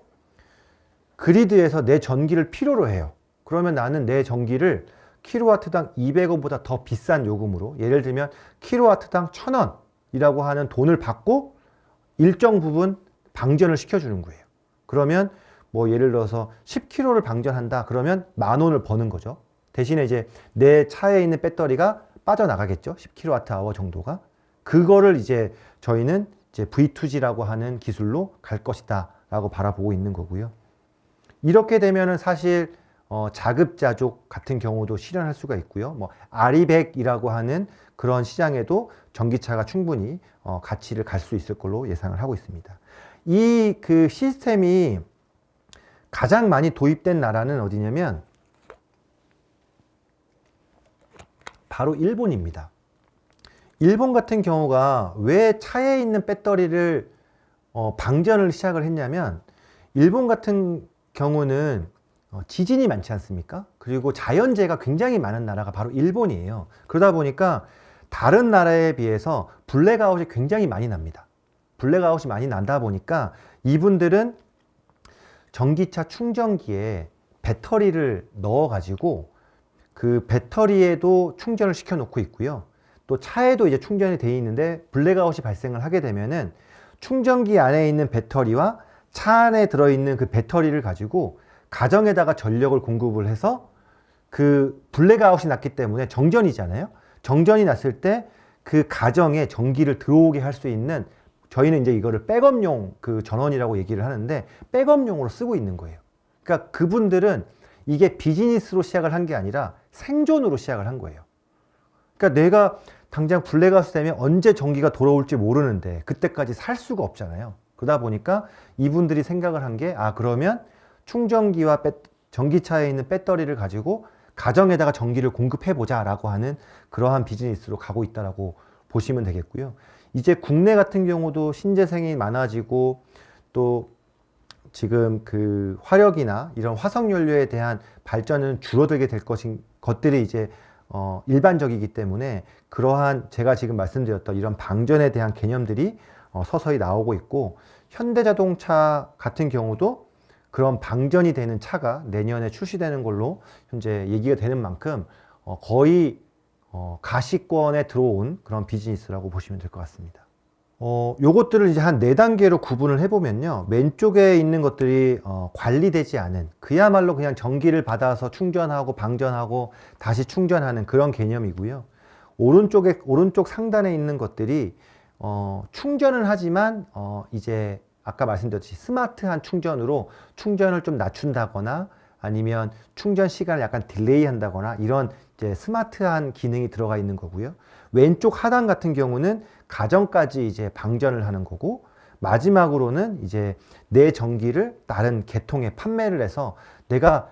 S1: 그리드에서 내 전기를 필요로 해요. 그러면 나는 내 전기를 킬로와트당 200원보다 더 비싼 요금으로, 예를 들면 킬로와트당 1000원이라고 하는 돈을 받고 일정 부분 방전을 시켜주는 거예요. 그러면 뭐 예를 들어서 10kg를 방전한다 그러면 10,000원을 버는 거죠. 대신에 이제 내 차에 있는 배터리가 빠져나가겠죠. 10kWh 정도가. 그거를 이제 저희는 이제 V2G라고 하는 기술로 갈 것이다 라고 바라보고 있는 거고요. 이렇게 되면은 사실 자급자족 같은 경우도 실현할 수가 있고요. 뭐 아리백이라고 하는 그런 시장에도 전기차가 충분히 가치를 갈 수 있을 걸로 예상을 하고 있습니다. 이 그 시스템이 가장 많이 도입된 나라는 어디냐면 바로 일본입니다. 일본 같은 경우가 왜 차에 있는 배터리를 방전을 시작을 했냐면, 일본 같은 경우는 지진이 많지 않습니까? 그리고 자연재해가 굉장히 많은 나라가 바로 일본이에요. 그러다 보니까 다른 나라에 비해서 블랙아웃이 굉장히 많이 납니다. 블랙아웃이 많이 난다 보니까 이분들은 전기차 충전기에 배터리를 넣어 가지고 그 배터리에도 충전을 시켜 놓고 있고요. 또 차에도 이제 충전이 돼 있는데 블랙아웃이 발생을 하게 되면은 충전기 안에 있는 배터리와 차 안에 들어있는 그 배터리를 가지고 가정에다가 전력을 공급을 해서, 그 블랙아웃이 났기 때문에 정전이잖아요. 정전이 났을 때 그 가정에 전기를 들어오게 할 수 있는, 저희는 이제 이거를 백업용 그 전원이라고 얘기를 하는데 백업용으로 쓰고 있는 거예요. 그러니까 그분들은 이게 비즈니스로 시작을 한 게 아니라 생존으로 시작을 한 거예요. 그러니까 내가 당장 블랙아웃 되면 언제 전기가 돌아올지 모르는데 그때까지 살 수가 없잖아요. 그러다 보니까 이분들이 생각을 한 게, 그러면 충전기와 전기차에 있는 배터리를 가지고 가정에다가 전기를 공급해 보자 라고 하는 그러한 비즈니스로 가고 있다라고 보시면 되겠고요. 이제 국내 같은 경우도 신재생이 많아지고, 또 지금 그 화력이나 이런 화석연료에 대한 발전은 줄어들게 될 것들이 이제 일반적이기 때문에, 그러한 제가 지금 말씀드렸던 이런 방전에 대한 개념들이 서서히 나오고 있고, 현대자동차 같은 경우도 그런 방전이 되는 차가 내년에 출시되는 걸로 현재 얘기가 되는 만큼 거의 가시권에 들어온 그런 비즈니스라고 보시면 될 것 같습니다. 요것들을 이제 한 4단계로 구분을 해보면요. 왼쪽에 있는 것들이 관리되지 않은, 그야말로 그냥 전기를 받아서 충전하고 방전하고 다시 충전하는 그런 개념이고요. 오른쪽 상단에 있는 것들이 충전은 하지만 이제 아까 말씀드렸듯이 스마트한 충전으로 충전을 좀 낮춘다거나 아니면 충전 시간을 약간 딜레이 한다거나 이런 이제 스마트한 기능이 들어가 있는 거고요. 왼쪽 하단 같은 경우는 가정까지 이제 방전을 하는 거고, 마지막으로는 이제 내 전기를 다른 계통에 판매를 해서 내가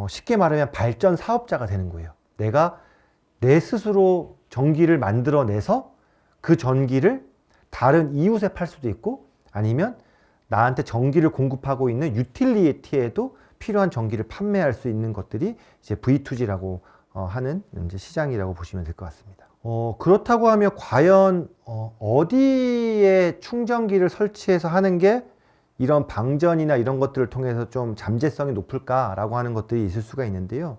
S1: 쉽게 말하면 발전 사업자가 되는 거예요. 내가 내 스스로 전기를 만들어내서 그 전기를 다른 이웃에 팔 수도 있고, 아니면 나한테 전기를 공급하고 있는 유틸리티에도 필요한 전기를 판매할 수 있는 것들이 이제 V2G라고 하는 이제 시장이라고 보시면 될 것 같습니다. 그렇다고 하면 과연 어디에 충전기를 설치해서 하는 게 이런 방전이나 이런 것들을 통해서 좀 잠재성이 높을까라고 하는 것들이 있을 수가 있는데요.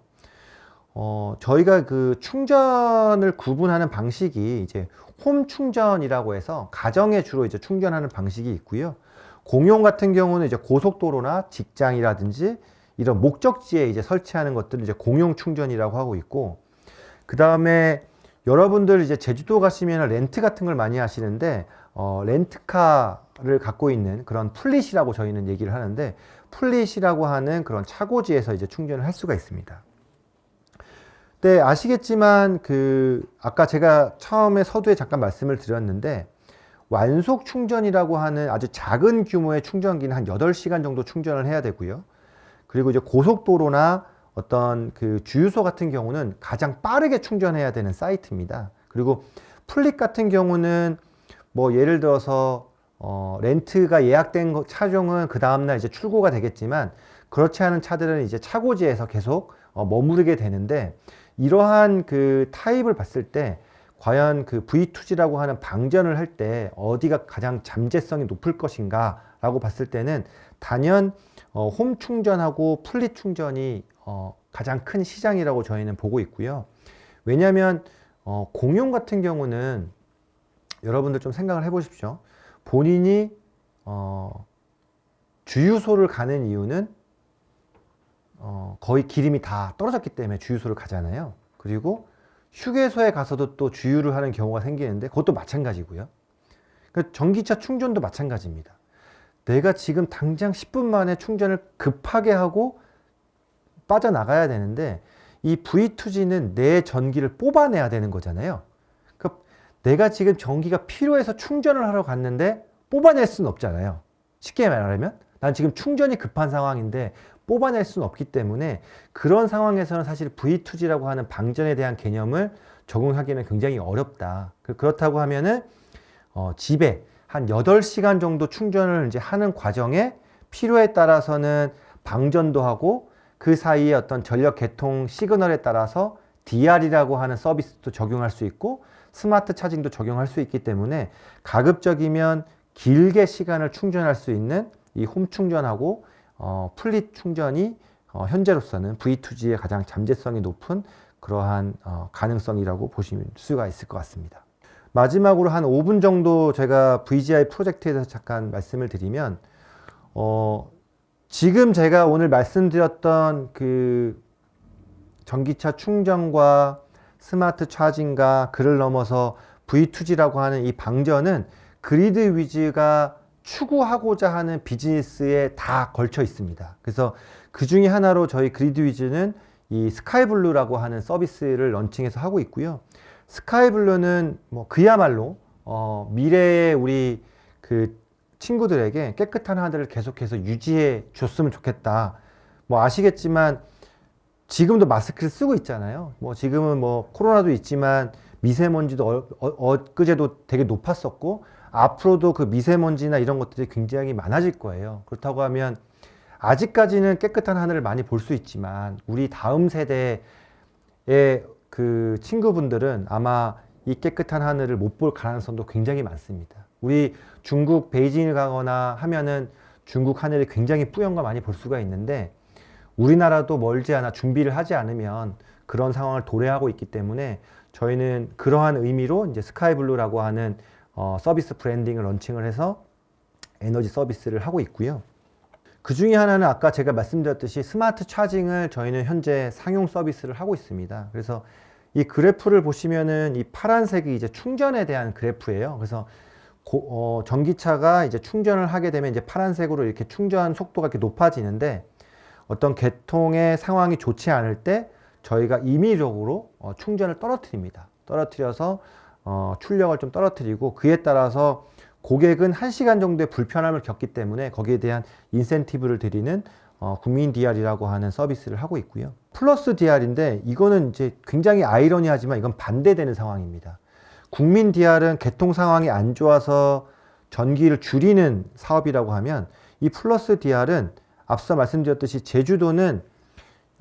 S1: 저희가 그 충전을 구분하는 방식이 이제 홈 충전이라고 해서 가정에 주로 이제 충전하는 방식이 있고요. 공용 같은 경우는 이제 고속도로나 직장이라든지 이런 목적지에 이제 설치하는 것들을 이제 공용 충전이라고 하고 있고, 그 다음에 여러분들 이제 제주도 가시면 렌트 같은 걸 많이 하시는데, 렌트카를 갖고 있는 그런 플릿이라고 저희는 얘기를 하는데, 플릿이라고 하는 그런 차고지에서 이제 충전을 할 수가 있습니다. 네, 아시겠지만 아까 제가 처음에 서두에 잠깐 말씀을 드렸는데, 완속 충전이라고 하는 아주 작은 규모의 충전기는 한 8시간 정도 충전을 해야 되고요. 그리고 이제 고속도로나 어떤 주유소 같은 경우는 가장 빠르게 충전해야 되는 사이트입니다. 그리고 플릿 같은 경우는 뭐 예를 들어서 렌트가 예약된 차종은 그 다음날 이제 출고가 되겠지만, 그렇지 않은 차들은 이제 차고지에서 계속 머무르게 되는데, 이러한 타입을 봤을 때 과연 V2G라고 하는 방전을 할 때 어디가 가장 잠재성이 높을 것인가 라고 봤을 때는 단연 홈 충전하고 플릿 충전이 가장 큰 시장이라고 저희는 보고 있고요. 왜냐하면 공용 같은 경우는 여러분들 좀 생각을 해 보십시오. 본인이 주유소를 가는 이유는 거의 기름이 다 떨어졌기 때문에 주유소를 가잖아요. 그리고 휴게소에 가서도 또 주유를 하는 경우가 생기는데 그것도 마찬가지고요. 그러니까 전기차 충전도 마찬가지입니다. 내가 지금 당장 10분 만에 충전을 급하게 하고 빠져나가야 되는데, 이 V2G는 내 전기를 뽑아내야 되는 거잖아요. 그러니까 내가 지금 전기가 필요해서 충전을 하러 갔는데 뽑아낼 수는 없잖아요. 쉽게 말하면 난 지금 충전이 급한 상황인데 뽑아낼 수는 없기 때문에, 그런 상황에서는 사실 V2G라고 하는 방전에 대한 개념을 적용하기는 굉장히 어렵다. 그렇다고 하면은 집에 한 8시간 정도 충전을 이제 하는 과정에 필요에 따라서는 방전도 하고, 그 사이에 어떤 전력 개통 시그널에 따라서 DR이라고 하는 서비스도 적용할 수 있고 스마트 차징도 적용할 수 있기 때문에, 가급적이면 길게 시간을 충전할 수 있는 이 홈 충전하고 플릿 충전이 현재로서는 V2G의 가장 잠재성이 높은 그러한 가능성이라고 보실 수가 있을 것 같습니다. 마지막으로 한 5분 정도 제가 VGI 프로젝트에 대해서 잠깐 말씀을 드리면, 지금 제가 오늘 말씀드렸던 전기차 충전과 스마트 차징과 그를 넘어서 V2G라고 하는 이 방전은 그리드 위즈가 추구하고자 하는 비즈니스에 다 걸쳐 있습니다. 그래서 그 중에 하나로 저희 그리드 위즈는 이 스카이블루라고 하는 서비스를 런칭해서 하고 있고요. 스카이블루는 뭐 그야말로 미래의 우리 친구들에게 깨끗한 하늘을 계속해서 유지해 줬으면 좋겠다. 뭐 아시겠지만 지금도 마스크를 쓰고 있잖아요. 뭐 지금은 뭐 코로나도 있지만 미세먼지도 엊그제도 되게 높았었고, 앞으로도 그 미세먼지나 이런 것들이 굉장히 많아질 거예요. 그렇다고 하면 아직까지는 깨끗한 하늘을 많이 볼 수 있지만, 우리 다음 세대의 친구분들은 아마 이 깨끗한 하늘을 못 볼 가능성도 굉장히 많습니다. 우리 중국 베이징을 가거나 하면은 중국 하늘이 굉장히 뿌연 거 많이 볼 수가 있는데, 우리나라도 멀지 않아 준비를 하지 않으면 그런 상황을 도래하고 있기 때문에, 저희는 그러한 의미로 이제 스카이블루라고 하는 서비스 브랜딩을 런칭을 해서 에너지 서비스를 하고 있고요. 그 중에 하나는 아까 제가 말씀드렸듯이 스마트 차징을 저희는 현재 상용 서비스를 하고 있습니다. 그래서 이 그래프를 보시면은 이 파란색이 이제 충전에 대한 그래프예요. 그래서 전기차가 이제 충전을 하게 되면 이제 파란색으로 이렇게 충전 속도가 이렇게 높아지는데, 어떤 개통의 상황이 좋지 않을 때 저희가 임의적으로 충전을 떨어뜨립니다. 떨어뜨려서 출력을 좀 떨어뜨리고, 그에 따라서 고객은 1시간 정도의 불편함을 겪기 때문에 거기에 대한 인센티브를 드리는 국민 DR이라고 하는 서비스를 하고 있고요. 플러스 DR인데 이거는 이제 굉장히 아이러니하지만 이건 반대되는 상황입니다. 국민 DR은 개통 상황이 안 좋아서 전기를 줄이는 사업이라고 하면, 이 플러스 DR은 앞서 말씀드렸듯이 제주도는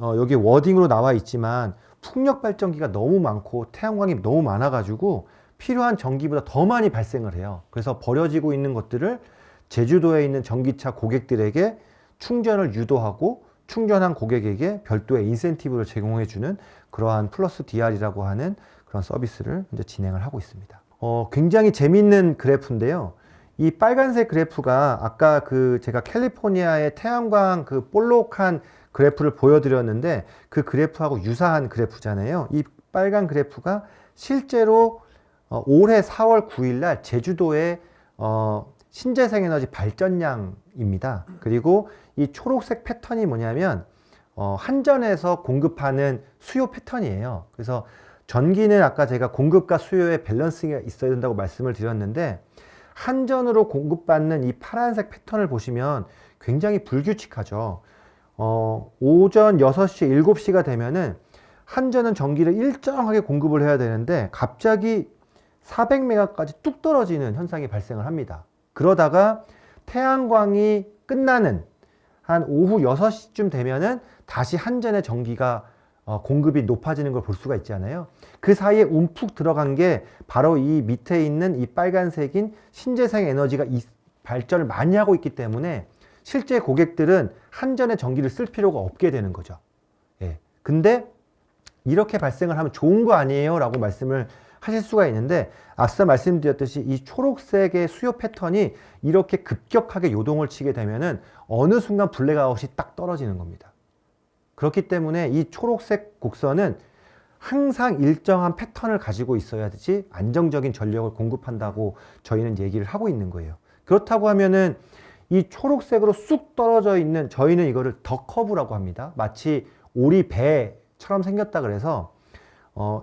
S1: 여기 워딩으로 나와 있지만 풍력 발전기가 너무 많고 태양광이 너무 많아가지고 필요한 전기보다 더 많이 발생을 해요. 그래서 버려지고 있는 것들을 제주도에 있는 전기차 고객들에게 충전을 유도하고, 충전한 고객에게 별도의 인센티브를 제공해주는 그러한 플러스 DR이라고 하는 그런 서비스를 이제 진행을 하고 있습니다. 굉장히 재밌는 그래프인데요. 이 빨간색 그래프가 아까 제가 캘리포니아의 태양광 볼록한 그래프를 보여드렸는데 그 그래프하고 유사한 그래프잖아요. 이 빨간 그래프가 실제로 올해 4월 9일 날 제주도의 신재생에너지 발전량입니다. 그리고 이 초록색 패턴이 뭐냐면 한전에서 공급하는 수요 패턴이에요. 그래서 전기는 아까 제가 공급과 수요의 밸런스가 있어야 된다고 말씀을 드렸는데 한전으로 공급받는 이 파란색 패턴을 보시면 굉장히 불규칙하죠. 오전 6시, 7시가 되면은 한전은 전기를 일정하게 공급을 해야 되는데 갑자기 400메가까지 뚝 떨어지는 현상이 발생을 합니다. 그러다가 태양광이 끝나는 한 오후 6시쯤 되면은 다시 한전의 전기가 공급이 높아지는 걸 볼 수가 있잖아요. 그 사이에 움푹 들어간 게 바로 이 밑에 있는 이 빨간색인 신재생 에너지가 발전을 많이 하고 있기 때문에 실제 고객들은 한전의 전기를 쓸 필요가 없게 되는 거죠. 예. 근데 이렇게 발생을 하면 좋은 거 아니에요? 라고 말씀을 하실 수가 있는데 앞서 말씀드렸듯이 이 초록색의 수요 패턴이 이렇게 급격하게 요동을 치게 되면은 어느 순간 블랙아웃이 딱 떨어지는 겁니다. 그렇기 때문에 이 초록색 곡선은 항상 일정한 패턴을 가지고 있어야지 안정적인 전력을 공급한다고 저희는 얘기를 하고 있는 거예요. 그렇다고 하면은 이 초록색으로 쑥 떨어져 있는 저희는 이거를 더 커브라고 합니다. 마치 오리 배처럼 생겼다 그래서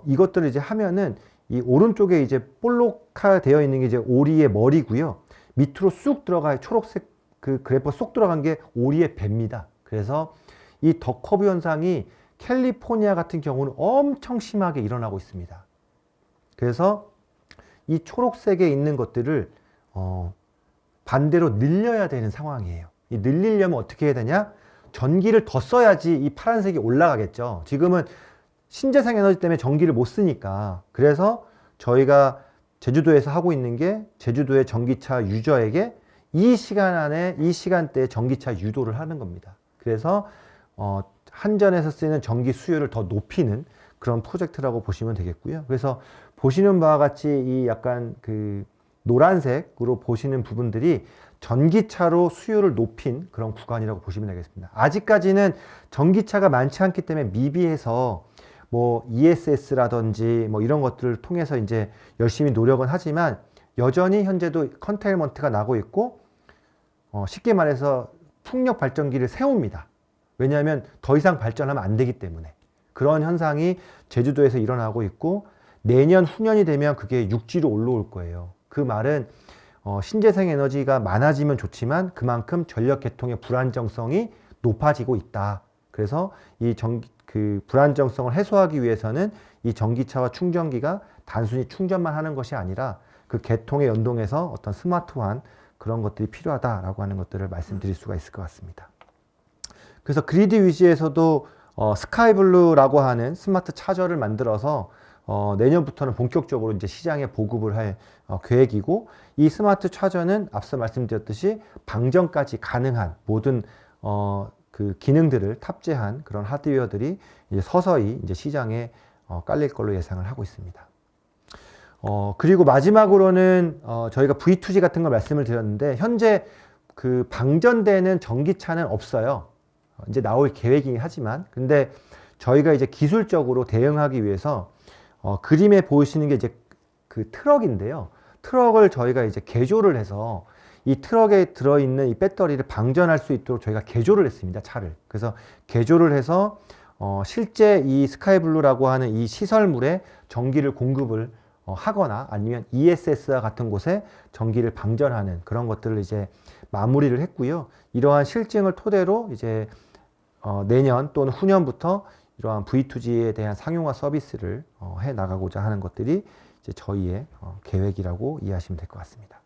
S1: 이것들을 이제 하면은 이 오른쪽에 이제 볼록화 되어 있는 게 이제 오리의 머리고요. 밑으로 쑥 들어가 초록색 그 그래프 쏙 들어간 게 오리의 배입니다. 그래서 이 더 커브 현상이 캘리포니아 같은 경우는 엄청 심하게 일어나고 있습니다. 그래서 이 초록색에 있는 것들을 반대로 늘려야 되는 상황이에요. 이 늘리려면 어떻게 해야 되냐? 전기를 더 써야지 이 파란색이 올라가겠죠. 지금은 신재생 에너지 때문에 전기를 못 쓰니까. 그래서 저희가 제주도에서 하고 있는 게 제주도의 전기차 유저에게 이 시간 안에 이 시간대에 전기차 유도를 하는 겁니다. 그래서 한전에서 쓰는 전기 수요를 더 높이는 그런 프로젝트라고 보시면 되겠고요. 그래서 보시는 바와 같이 이 약간 그 노란색으로 보시는 부분들이 전기차로 수요를 높인 그런 구간이라고 보시면 되겠습니다. 아직까지는 전기차가 많지 않기 때문에 미비해서 뭐 ESS라든지 뭐 이런 것들을 통해서 이제 열심히 노력은 하지만 여전히 현재도 컨테인먼트가 나고 있고 쉽게 말해서 풍력 발전기를 세웁니다. 왜냐하면 더 이상 발전하면 안 되기 때문에. 그런 현상이 제주도에서 일어나고 있고 내년 후년이 되면 그게 육지로 올라올 거예요. 그 말은 신재생 에너지가 많아지면 좋지만 그만큼 전력 계통의 불안정성이 높아지고 있다. 그래서 이 그 불안정성을 해소하기 위해서는 이 전기차와 충전기가 단순히 충전만 하는 것이 아니라 그 계통에 연동해서 어떤 스마트한 그런 것들이 필요하다라고 하는 것들을 말씀드릴 수가 있을 것 같습니다. 그래서 그리드 위즈에서도 스카이블루라고 하는 스마트 차저를 만들어서 내년부터는 본격적으로 이제 시장에 보급을 할 계획이고 이 스마트 차저는 앞서 말씀드렸듯이 방전까지 가능한 모든 그 기능들을 탑재한 그런 하드웨어들이 이제 서서히 이제 시장에 깔릴 걸로 예상을 하고 있습니다. 그리고 마지막으로는 저희가 V2G 같은 걸 말씀을 드렸는데 현재 그 방전되는 전기차는 없어요. 이제 나올 계획이긴 하지만 근데 저희가 이제 기술적으로 대응하기 위해서 그림에 보이시는 게 이제 그 트럭인데요. 트럭을 저희가 이제 개조를 해서 이 트럭에 들어있는 이 배터리를 방전할 수 있도록 저희가 개조를 했습니다. 차를. 그래서 개조를 해서 실제 이 스카이블루라고 하는 이 시설물에 전기를 공급을 하거나 아니면 ESS와 같은 곳에 전기를 방전하는 그런 것들을 이제 마무리를 했고요. 이러한 실증을 토대로 이제 내년 또는 후년부터 이러한 V2G에 대한 상용화 서비스를 해 나가고자 하는 것들이 이제 저희의 계획이라고 이해하시면 될 것 같습니다.